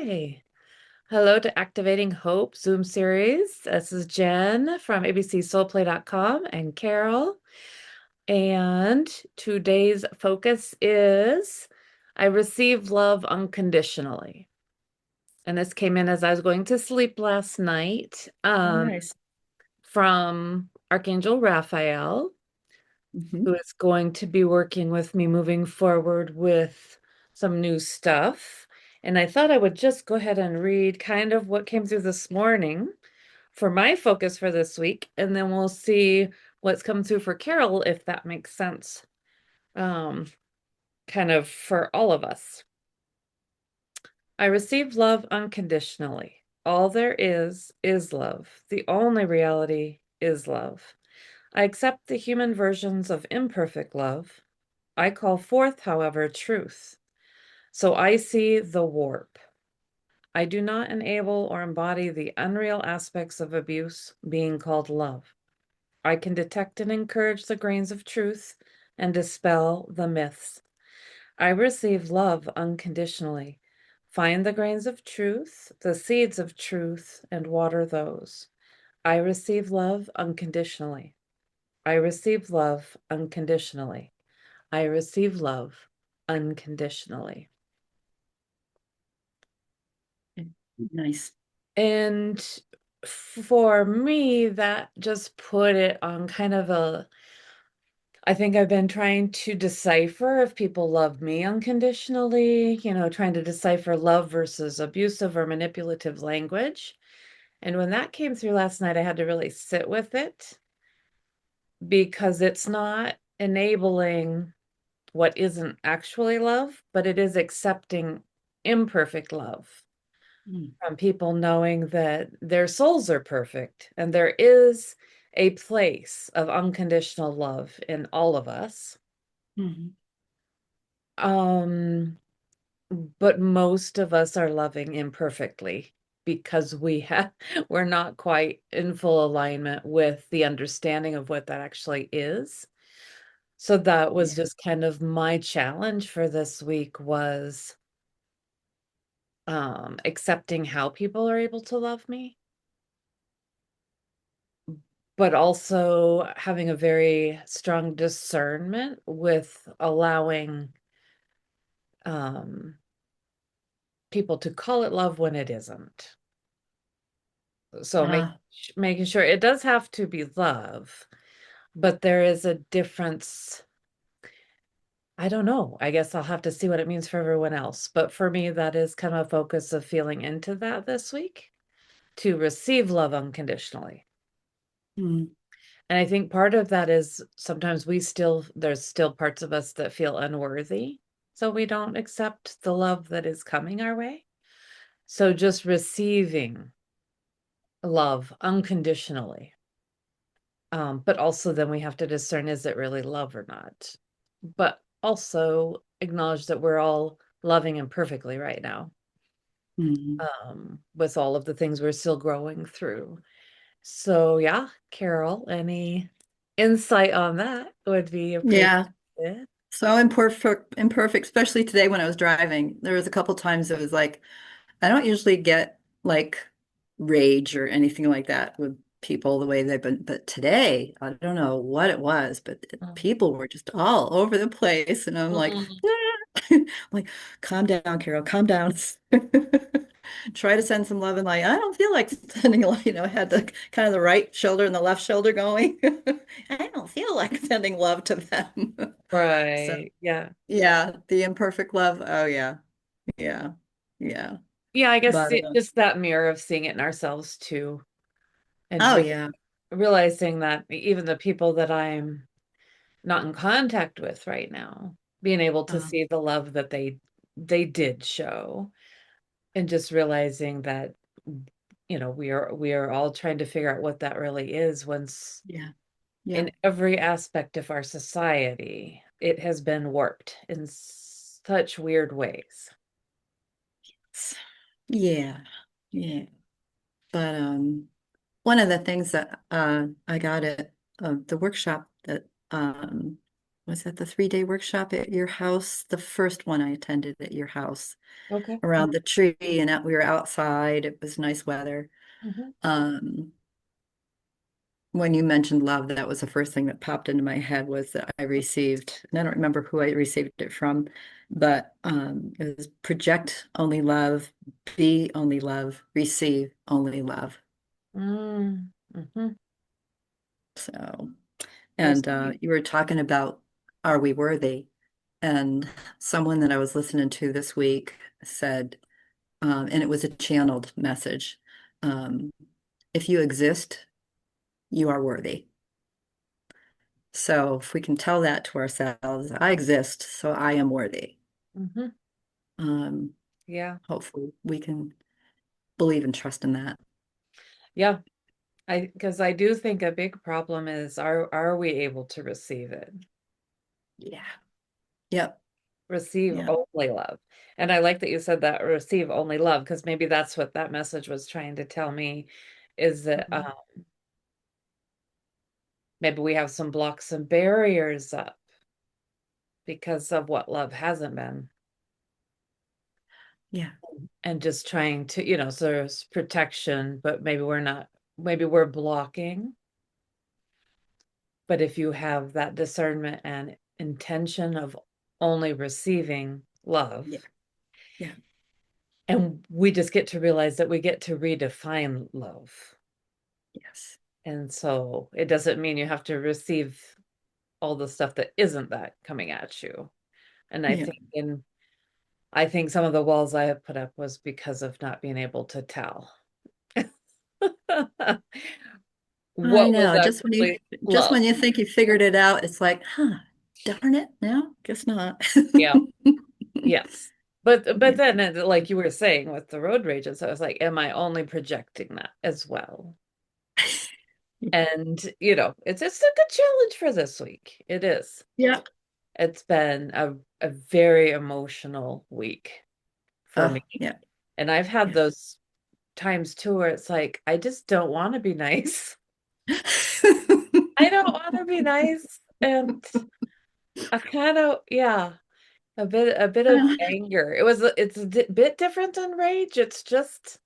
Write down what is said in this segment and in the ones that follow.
Hi. Hello to Activating Hope Zoom series. This is Jen from abcsoulplay.com and Carol. And today's focus is I receive love unconditionally. And this came in as I was going to sleep last night Oh, nice. from Archangel Raphael, who Hmm. is going to be working with me moving forward with some new stuff. And I thought I would just go ahead and read kind of what came through this morning for my focus for this week, and then we'll see what's come through for Carol, if that makes sense, um, kind of for all of us. I receive love unconditionally. All there is love. The only reality is love. I accept the human versions of imperfect love. I call forth, however, truth. So I see the warp. I do not enable or embody the unreal aspects of abuse being called love. I can detect and encourage the grains of truth and dispel the myths. I receive love unconditionally. Find the grains of truth, the seeds of truth, and water those. I receive love unconditionally. I receive love unconditionally. I receive love unconditionally. Nice. And for me, that just put it on kind of I think I've been trying to decipher if people love me unconditionally, trying to decipher love versus abusive or manipulative language. And when that came through last night, I had to really sit with it because it's not enabling what isn't actually love, but it is accepting imperfect love Mm-hmm. from people knowing that their souls are perfect and there is a place of unconditional love in all of us. Um, but most of us are loving imperfectly because we're not quite in full alignment with the understanding of what that actually is. So that was Yeah. just kind of my challenge for this week was accepting how people are able to love me, but also having a very strong discernment with allowing um people to call it love when it isn't. So Ah. making sure it does have to be love, but there is a difference. I don't know. I guess I'll have to see what it means for everyone else. But for me, that is kind of a focus of feeling into that this week to receive love unconditionally. Mm. And I think part of that is sometimes there's still parts of us that feel unworthy. So we don't accept the love that is coming our way. So just receiving love unconditionally. But also then we have to discern, is it really love or not? But also acknowledge that we're all loving imperfectly right now, Mm. with all of the things we're still growing through. So yeah, Carol, any insight on that would be Yeah. appreciated. So imperfect, especially today when I was driving. There was a couple times it was like, I don't usually get like rage or anything like that with people the way they've been, but today, I don't know what it was, but people were just all over the place. And I'm like, Mhm. like, calm down, Carol, calm down. Try to send some love and light. I don't feel like sending love, I had the kind of the right shoulder and the left shoulder going. I don't feel like sending love to them. So Right. Yeah. yeah, the imperfect love. Oh yeah. Yeah. Yeah. Yeah, I guess But just that mirror of seeing it in ourselves too, and oh yeah. realizing that even the people that I'm not in contact with right now, being able to Uh, see the love that they did show, and just realizing that we are all trying to figure out what that really is once yeah. Yeah. in every aspect of our society it has been warped in such weird ways. Yeah. Yeah. But one of the things that I got at the workshop that was that the 3-day workshop at your house? The first one I attended at your house Okay. around the tree and we were outside. It was nice weather. Mhm. Um, when you mentioned love, that was the first thing that popped into my head was that I received, and I don't remember who I received it from, but it was project only love, be only love, receive only love. Mm. Mhm. So, and Receive. you were talking about are we worthy? And someone that I was listening to this week said, and it was a channeled message, um, if you exist, you are worthy. So if we can tell that to ourselves, I exist, so I am worthy. Mhm. Um, Yeah. hopefully we can believe and trust in that. Yeah. Because I do think a big problem is are we able to receive it? Yeah. Yep. Receive Yeah. only love. And I like that you said that receive only love, because maybe that's what that message was trying to tell me is that Mhm. maybe we have some blocks and barriers up because of what love hasn't been. Yeah. And just trying to, so there's protection, but maybe we're blocking. But if you have that discernment and intention of only receiving Yeah. love, Yeah. and we just get to realize that we get to redefine love. Yes. And so it doesn't mean you have to receive all the stuff that isn't that coming at you. And Yeah. I think some of the walls I have put up was because of not being able to tell I what was know. actually Just love. when you think you figured it out, it's like, huh, darn it. No, guess not. Yeah. Yes. But Yeah. then like you were saying with the road rages, I was like, am I only projecting that as well? And it's a good challenge for this week. It is. Yeah. It's been a very emotional week for Oh, me. yeah. And I've had Yeah. those times too where it's like, I just don't want to be nice. I don't want to be nice. And I kind of, yeah, a bit of Uh, anger. It's a bit different than rage. It's just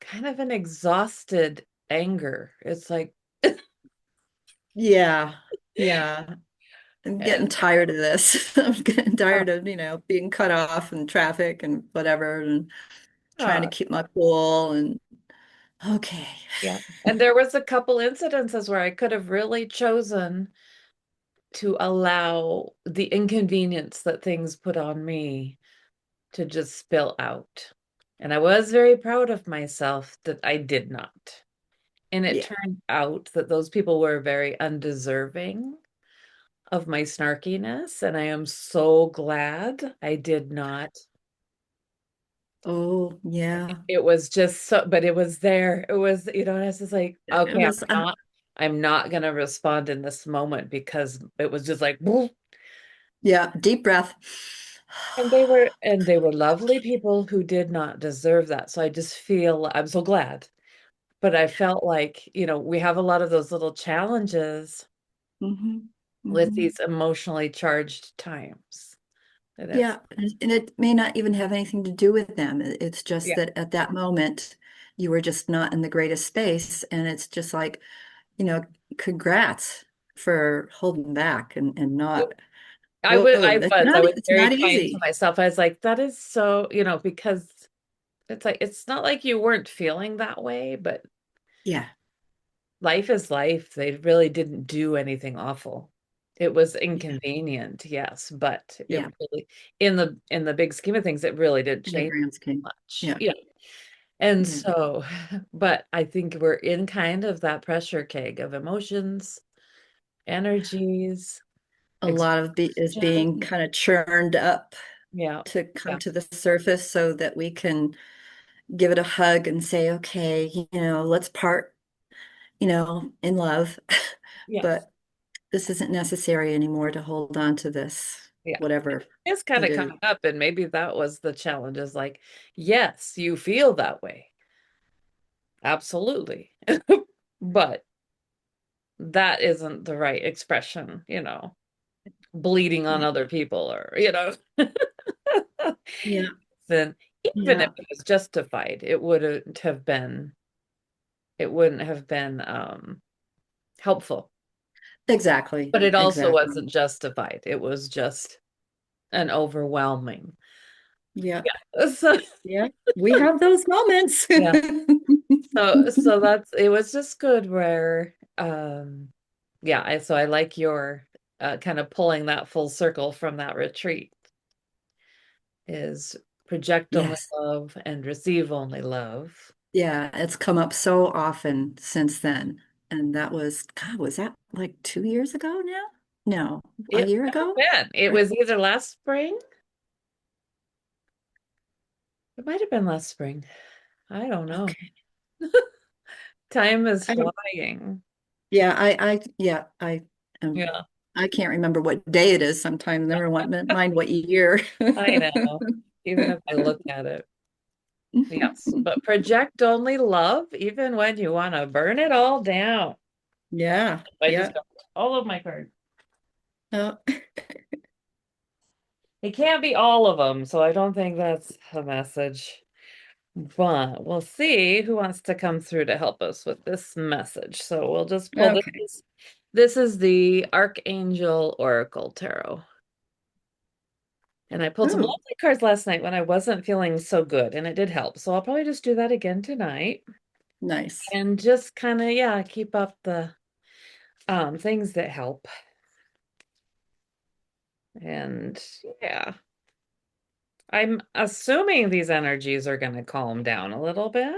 kind of an exhausted anger. It's like, yeah. Yeah. I'm getting and tired of this. I'm getting uh, tired of, being cut off and traffic and whatever and trying to uh, keep my cool and okay. yeah. And there was a couple incidences where I could have really chosen to allow the inconvenience that things put on me to just spill out. And I was very proud of myself that I did not. And it Yeah. turned out that those people were very undeserving of my snarkiness. And I am so glad I did not. Oh, yeah. It was just so, but it was there. It was, and it's just like, It okay, was I'm not gonna respond in this moment because it was just like, "Woof." yeah, deep breath. And they were lovely people who did not deserve that. So I just feel I'm so glad. But I felt like, we have a lot of those little challenges Hmm. with Hmm. these emotionally charged times. And it's, Yeah, and it may not even have anything to do with them. It's just yeah, that at that moment you were just not in the greatest space, and it's just like, you know, congrats for holding back and not. Whoa, I was it's very not kind to easy. myself. I was like, that is so, because it's like, it's not like you weren't feeling that way, but Yeah, life is life. They really didn't do anything awful. It was yeah, inconvenient, yes, but it yeah. really, in the big scheme of things, it really didn't In the change grand scheme. much. Yeah, Yeah. And yeah. so, but I think we're in kind of that pressure keg of emotions, energies, A lot of is being expression. kind of churned up Yeah. to come Yeah. to the surface so that we can give it a hug and say, okay, let's part, in love. Yes. But this isn't necessary anymore to hold on to this, Yeah. whatever It's kind it of is. coming up, and maybe that was the challenge is like, yes, you feel that way. Absolutely. But that isn't the right expression. bleeding on other people or, you know, Yeah. then even if Yeah. it was justified, it wouldn't have been helpful. Exactly. But it also Exactly. wasn't justified. It was just an overwhelming. Yeah. Yeah. So Yeah. We have those moments. yeah. So that's it was just good where yeah, I like your kind of pulling that full circle from that retreat is project only Yes. love and receive only love. Yeah, it's come up so often since then. And that was, God, was that like 2 years ago now? No, a It year might have ago? been. It was either last spring. It might have been last spring. I don't know. Okay. Time is I don't, flying. yeah, yeah, Yeah, I can't remember what day it is sometimes. Never mind what year. I know. Even if I look at it. Yes, but project only love, even when you want to burn it all down. Yeah, I just yeah. got all of my cards. Oh, It can't be all of them, so I don't think that's a message. But we'll see who wants to come through to help us with this message. So we'll just pull this. okay. This is the Archangel Oracle Tarot. And I pulled some Oh, lovely cards last night when I wasn't feeling so good, and it did help. So I'll probably just do that again tonight nice. and just kind of, yeah, keep up the things that help. And yeah, I'm assuming these energies are going to calm down a little bit.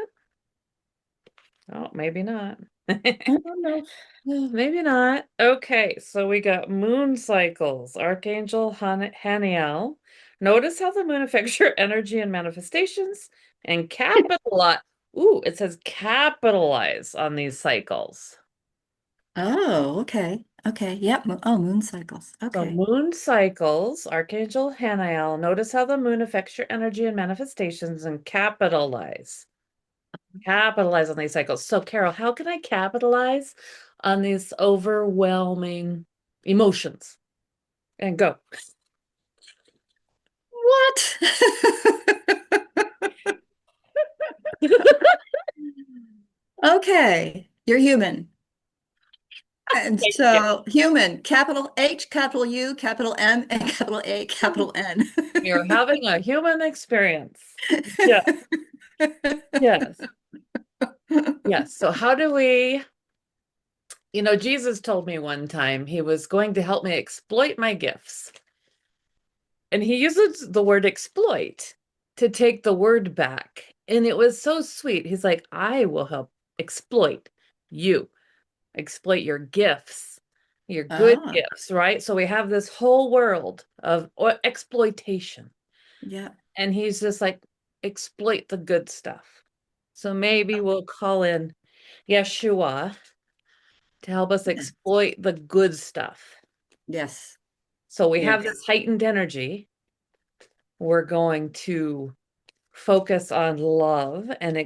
Oh, maybe not. I don't know. Maybe not. Okay, so we got moon cycles, Archangel Haniel. Notice how the moon affects your energy and manifestations and capitalize. Ooh, it says capitalize on these cycles. Oh, okay. Okay. Yep. Oh, moon cycles. So Okay. moon cycles, Archangel Haniel. Notice how the moon affects your energy and manifestations and capitalize. Capitalize on these cycles. So, Carol, how can I capitalize on these overwhelming emotions? And go. What? Okay. You're human. And Thank you. so human, capital H, capital U, capital M, and capital A, capital N. You're having a human experience. Yeah. Yes. Yes. So, how do we, Jesus told me one time he was going to help me exploit my gifts. And he uses the word exploit to take the word back. And it was so sweet. He's like, I will help exploit you, exploit your gifts, your good Ah, gifts, right? So we have this whole world of exploitation. yeah. And he's just like, exploit the good stuff. So maybe we'll call in Yeshua to help us Yes. exploit the good stuff. Yes. So we have Yes. this heightened energy. We're going to focus on love and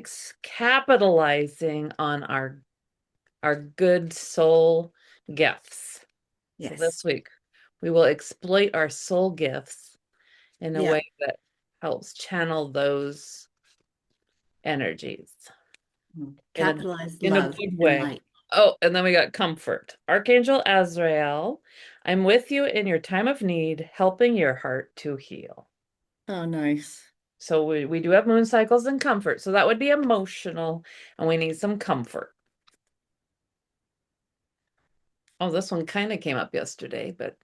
capitalizing on our good soul gifts. So Yes. this week we will exploit our soul gifts in a Yeah. way that helps channel those energies in a Capitalize in a love good and way. light. Oh, and then we got comfort. Archangel Azrael, I'm with you in your time of need, helping your heart to heal. Oh, nice. So we do have moon cycles and comfort. So that would be emotional, and we need some comfort. Oh, this one kind of came up yesterday, but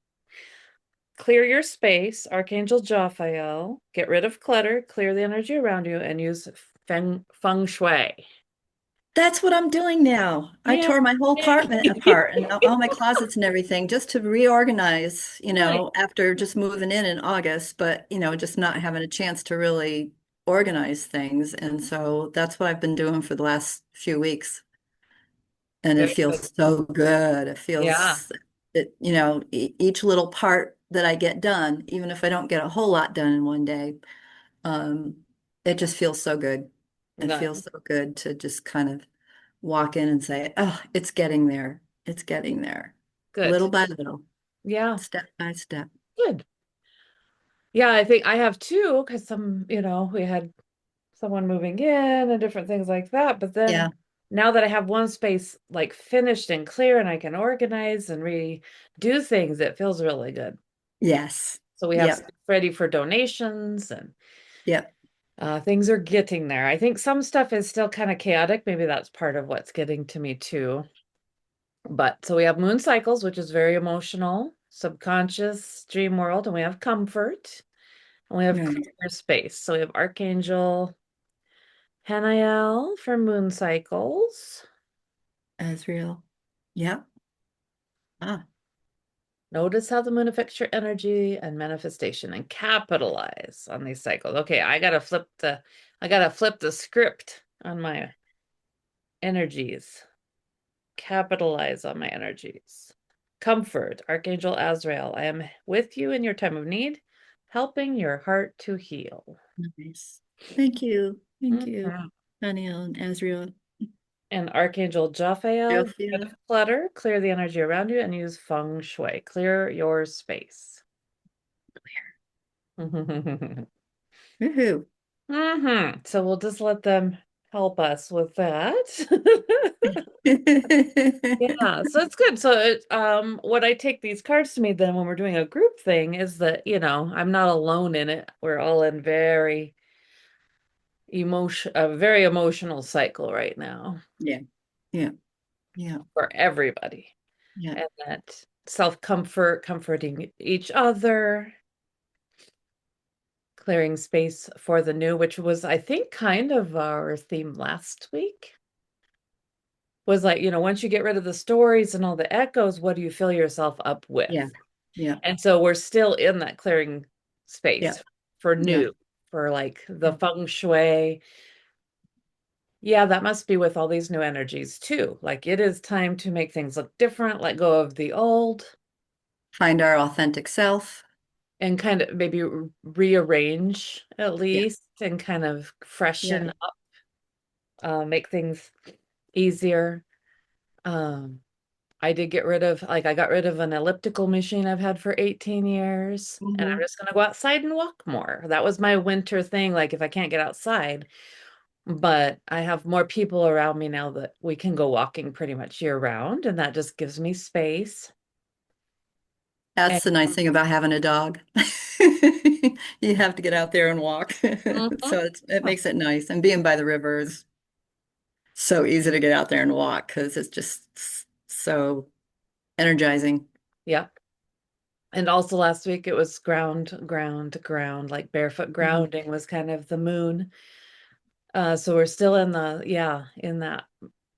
clear your space, Archangel Jophiel. Get rid of clutter, clear the energy around you, and use feng shui. That's what I'm doing now. I Yeah. tore my whole apartment apart and all my closets and everything just to reorganize, Nice. after just moving in August, but, just not having a chance to really organize things. And so that's what I've been doing for the last few weeks. And it Good. feels so good. It Yeah. feels each little part that I get done, even if I don't get a whole lot done in one day, um, it just feels so good. It feels Nice. so good to just kind of walk in and say, oh, it's getting there. It's getting there. Good. Little by little. Yeah, step by step. good. Yeah, I think I have two because we had someone moving in and different things like that. But then Yeah. now that I have one space like finished and clear and I can organize and redo things, it feels really good. Yes. So we have Yep. stuff ready for donations and Yep. things are getting there. I think some stuff is still kind of chaotic. Maybe that's part of what's getting to me too. But so we have moon cycles, which is very emotional, subconscious, dream world, and we have comfort, and we have Right. clear space. So we have Archangel Haniel for moon cycles. Azrael. Yep. Ah, Notice how the moon affects your energy and manifestation and capitalize on these cycles. Okay, I gotta flip the script on my energies. Capitalize on my energies. Comfort, Archangel Azrael, I am with you in your time of need, helping your heart to heal. nice. Thank you. Thank you, Mhm. Danielle and Azrael. And Archangel Jophael, get rid Sophia. of clutter, clear the energy around you, and use feng shui. Clear your space. Woohoo. So we'll just let them help us with that. Yeah, so it's good. So what I take these cards to me then when we're doing a group thing is that, I'm not alone in it. We're all in a very emotional cycle right now Yeah. Yeah. Yeah. for everybody. Yeah. And that self-comfort, comforting each other, clearing space for the new, which was, I think, kind of our theme last week. Was like, once you get rid of the stories and all the echoes, what do you fill yourself up with? Yeah. Yeah. And so we're still in that clearing Yeah. space for Yeah. new, for like the Yeah. feng shui. Yeah, that must be with all these new energies too. Like it is time to make things look different, let go of the old, Find our authentic self. and kind of maybe rearrange at Yeah. least and kind of Yeah. freshen up, make things easier. Um, I got rid of an elliptical machine I've had for 18 years, and I'm Hmm. just gonna go outside and walk more. That was my winter thing, like if I can't get outside. But I have more people around me now that we can go walking pretty much year round, and that just gives me space. And That's the nice thing about having a dog. You have to get out there and walk. Mhm. So it makes it nice. And being by the river is so easy to get out there and walk because it's just so energizing. Yeah. And also last week it was ground, ground, ground, like barefoot Mhm. grounding was kind of the moon. So we're still in that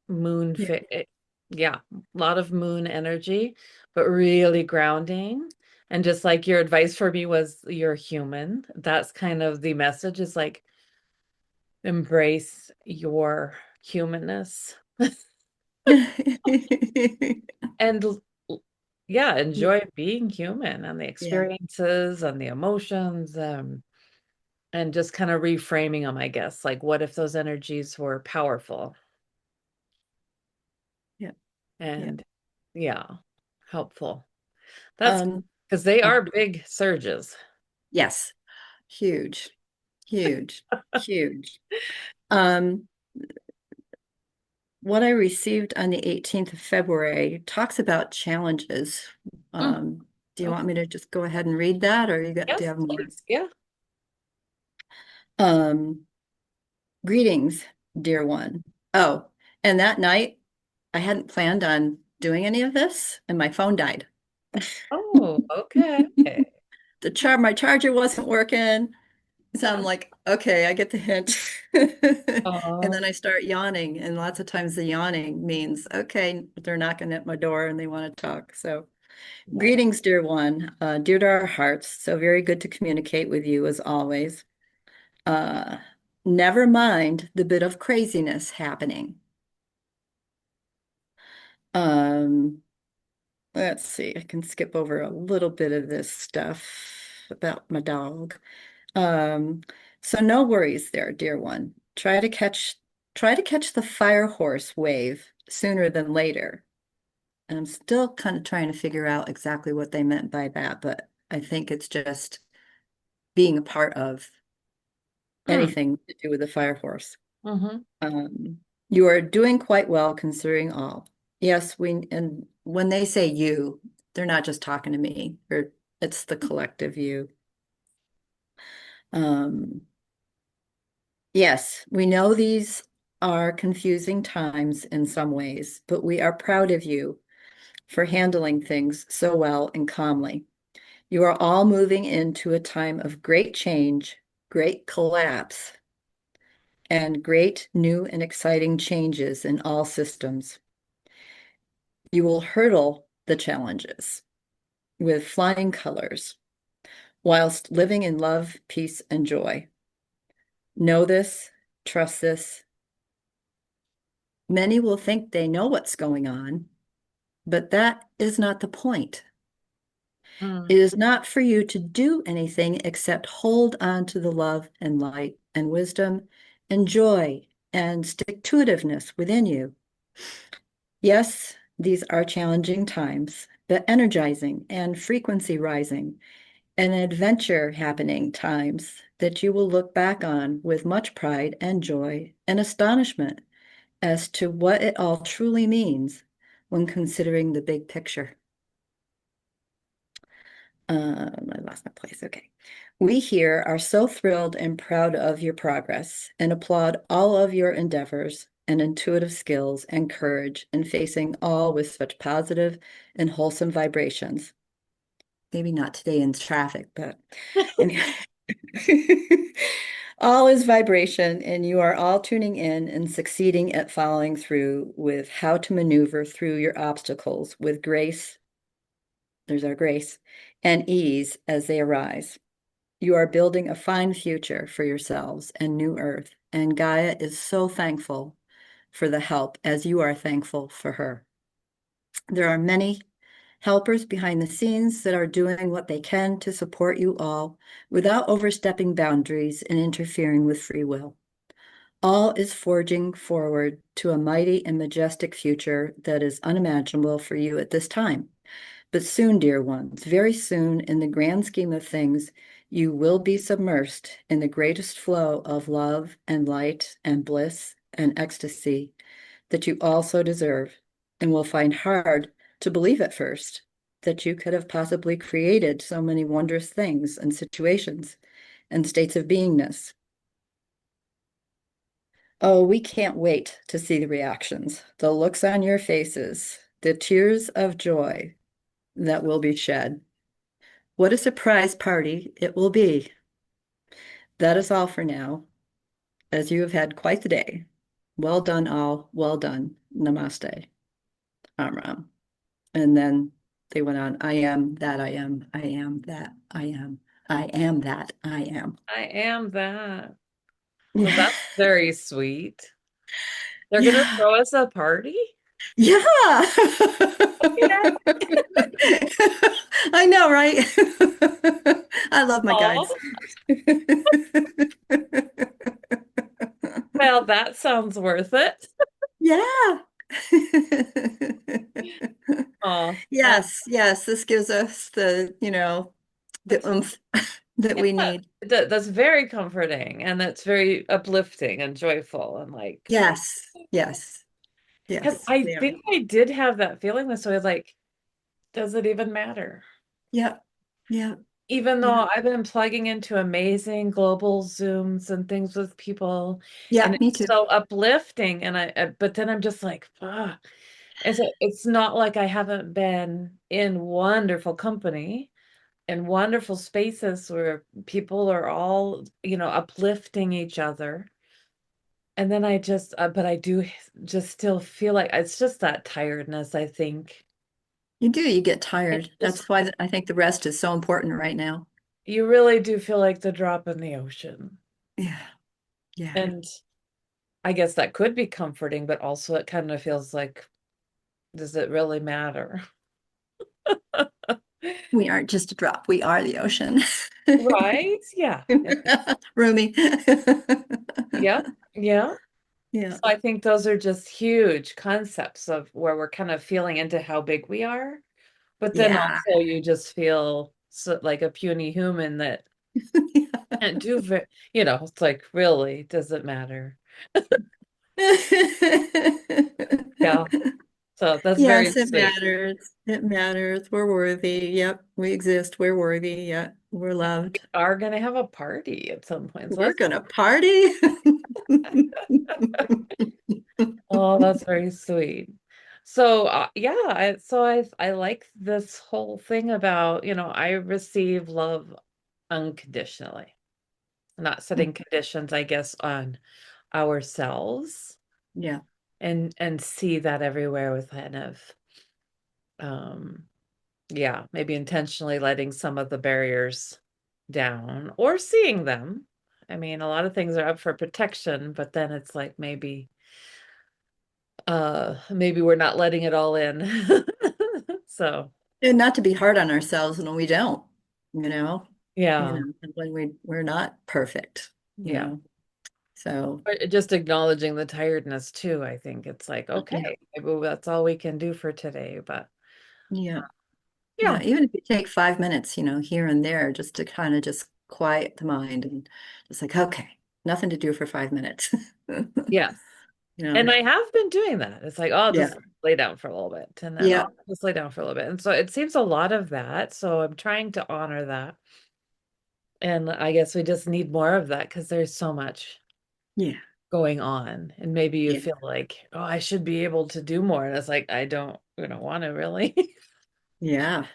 moon Yeah. fit. Yeah, a lot of moon energy, but really grounding. And just like your advice for me was you're human. That's kind of the message is like embrace your humanness and yeah, enjoy being human and the Yeah. experiences and the emotions, and just kind of reframing them, I guess. Like, what if those energies were powerful Yeah. Yeah. and yeah, helpful? That's Um, because they uh, are big surges. yes. Huge. Huge. Huge. Um, what I received on the 18th of February talks about challenges. Mm, Do you want okay. me to just go ahead and read that, or do you Yes, have more? please. Yeah. Um, Greetings, dear one. Oh, and that night I hadn't planned on doing any of this, and my phone died. Oh, okay. Okay. My charger wasn't working. So I'm Uh, like, okay, I get the hint. And then Oh, I start yawning, and lots of times the yawning means, okay, they're knocking at my door and they want to talk. So, nice. greetings, dear one, dear to our hearts. So very good to communicate with you as always. Uh, Never mind the bit of craziness happening. Um, let's see, I can skip over a little bit of this stuff about my dog. Um, so no worries there, dear one. Try to catch the fire horse wave sooner than later. And I'm still kind of trying to figure out exactly what they meant by that, but I think it's just being a part of Hmm. anything to do with the fire horse. Mm-hmm. Um, you are doing quite well considering all. Yes, and when they say you, they're not just talking to me, or it's the collective you. Um, yes, we know these are confusing times in some ways, but we are proud of you for handling things so well and calmly. You are all moving into a time of great change, great collapse, and great new and exciting changes in all systems. You will hurdle the challenges with flying colors whilst living in love, peace, and joy. Know this, trust this. Many will think they know what's going on, but that is not the point. Mm. It is not for you to do anything except hold on to the love and light and wisdom and joy and stick to itiveness within you. Yes, these are challenging times, but energizing and frequency rising and adventure happening times that you will look back on with much pride and joy and astonishment as to what it all truly means when considering the big picture. I lost my place. Okay. We here are so thrilled and proud of your progress and applaud all of your endeavors and intuitive skills and courage in facing all with such positive and wholesome vibrations. Maybe not today in traffic, but anyway. All is vibration, and you are all tuning in and succeeding at following through with how to maneuver through your obstacles with grace, there's our grace, and ease as they arise. You are building a fine future for yourselves and New Earth, and Gaia is so thankful for the help as you are thankful for her. There are many helpers behind the scenes that are doing what they can to support you all without overstepping boundaries and interfering with free will. All is forging forward to a mighty and majestic future that is unimaginable for you at this time. But soon, dear ones, very soon, in the grand scheme of things, you will be submersed in the greatest flow of love and light and bliss and ecstasy that you also deserve, and will find hard to believe at first that you could have possibly created so many wondrous things and situations and states of beingness. Oh, we can't wait to see the reactions, the looks on your faces, the tears of joy that will be shed. What a surprise party it will be. That is all for now, as you have had quite the day. Well done, all. Well done. Namaste. Amram. And then they went on, I am that I am. I am that I am. I am that I am. I am that. Well, Yeah. that's very sweet. They're gonna Yeah. throw us a party? Yeah. Yeah. I know, right? I love my guides. Oh, well, that sounds worth it. Yeah. Oh, Yes, yes, this gives us the that's oomph that yeah, we need. that's very comforting and that's very uplifting and joyful and like Yes, yes, because yes, I they are. think I did have that feeling this way, like, does it even matter? Yeah, yeah, Even yeah, though I've been plugging into amazing global Zooms and things with people, and yeah, me it's too. so uplifting, and but then I'm just like, ah. And so it's not like I haven't been in wonderful company and wonderful spaces where people are all, uplifting each other. And then but I do just still feel like it's just that tiredness, I think. You do, you get I tired. just, That's why I think the rest is so important right now. you really do feel like the drop in the ocean. Yeah, yeah. And I guess that could be comforting, but also it kind of feels like, does it really matter? We aren't just a drop, we are the ocean. Right? Yeah. Rumi. Yeah. Yeah. Yeah. So I think those are just huge concepts of where we're kind of feeling into how big we are. But then Yeah. also you just feel so, like a puny human that can't do it's like really, does it matter? Yeah. So that's very Yes, it sweet. matters. It matters. We're worthy. Yep, we exist. We're worthy. Yep, we're We loved. are gonna have a party at some point. So We're gonna party. oh, that's very sweet. So yeah, I like this whole thing about, I receive love unconditionally. Not setting conditions, I guess, on ourselves Yeah. and see that everywhere with kind of um yeah, maybe intentionally letting some of the barriers down or seeing them. I mean, a lot of things are up for protection, but then it's like maybe we're not letting it all in. So, And not to be hard on ourselves when we don't, you know, yeah. when we're not perfect, you Yeah. know. So But just acknowledging the tiredness too, I think it's like, yeah, okay, maybe that's all we can do for today, but yeah, yeah. yeah. Even if you take 5 minutes, here and there, just to kind of just quiet the mind and just like, okay, nothing to do for 5 minutes. Yes. You And know, I have been doing that. It's like, oh, I'll yeah, just lay down for a little bit and then yeah, I'll just lay down for a little bit. And so it seems a lot of that. So I'm trying to honor that. And I guess we just need more of that because there's so much yeah, going on. And maybe you yeah, feel like, oh, I should be able to do more. And it's like, I don't want to really. yeah.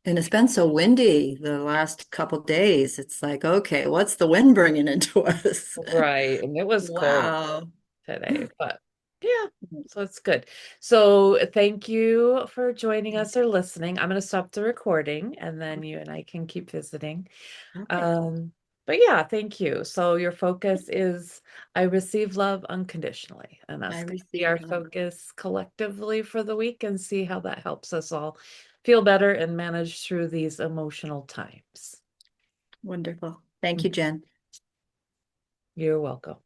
And it's been so windy the last couple days. It's like, okay, what's the wind bringing into us? Right. And it was cold Wow. today, but yeah, so it's good. So thank you for joining us or listening. I'm going to stop the recording and then you and I can keep visiting. Okay. Um, but yeah, thank you. So your focus is I receive love unconditionally, and I that's going to be received our love. focus collectively for the week and see how that helps us all feel better and manage through these emotional times. Wonderful. Thank you, Jen. You're welcome.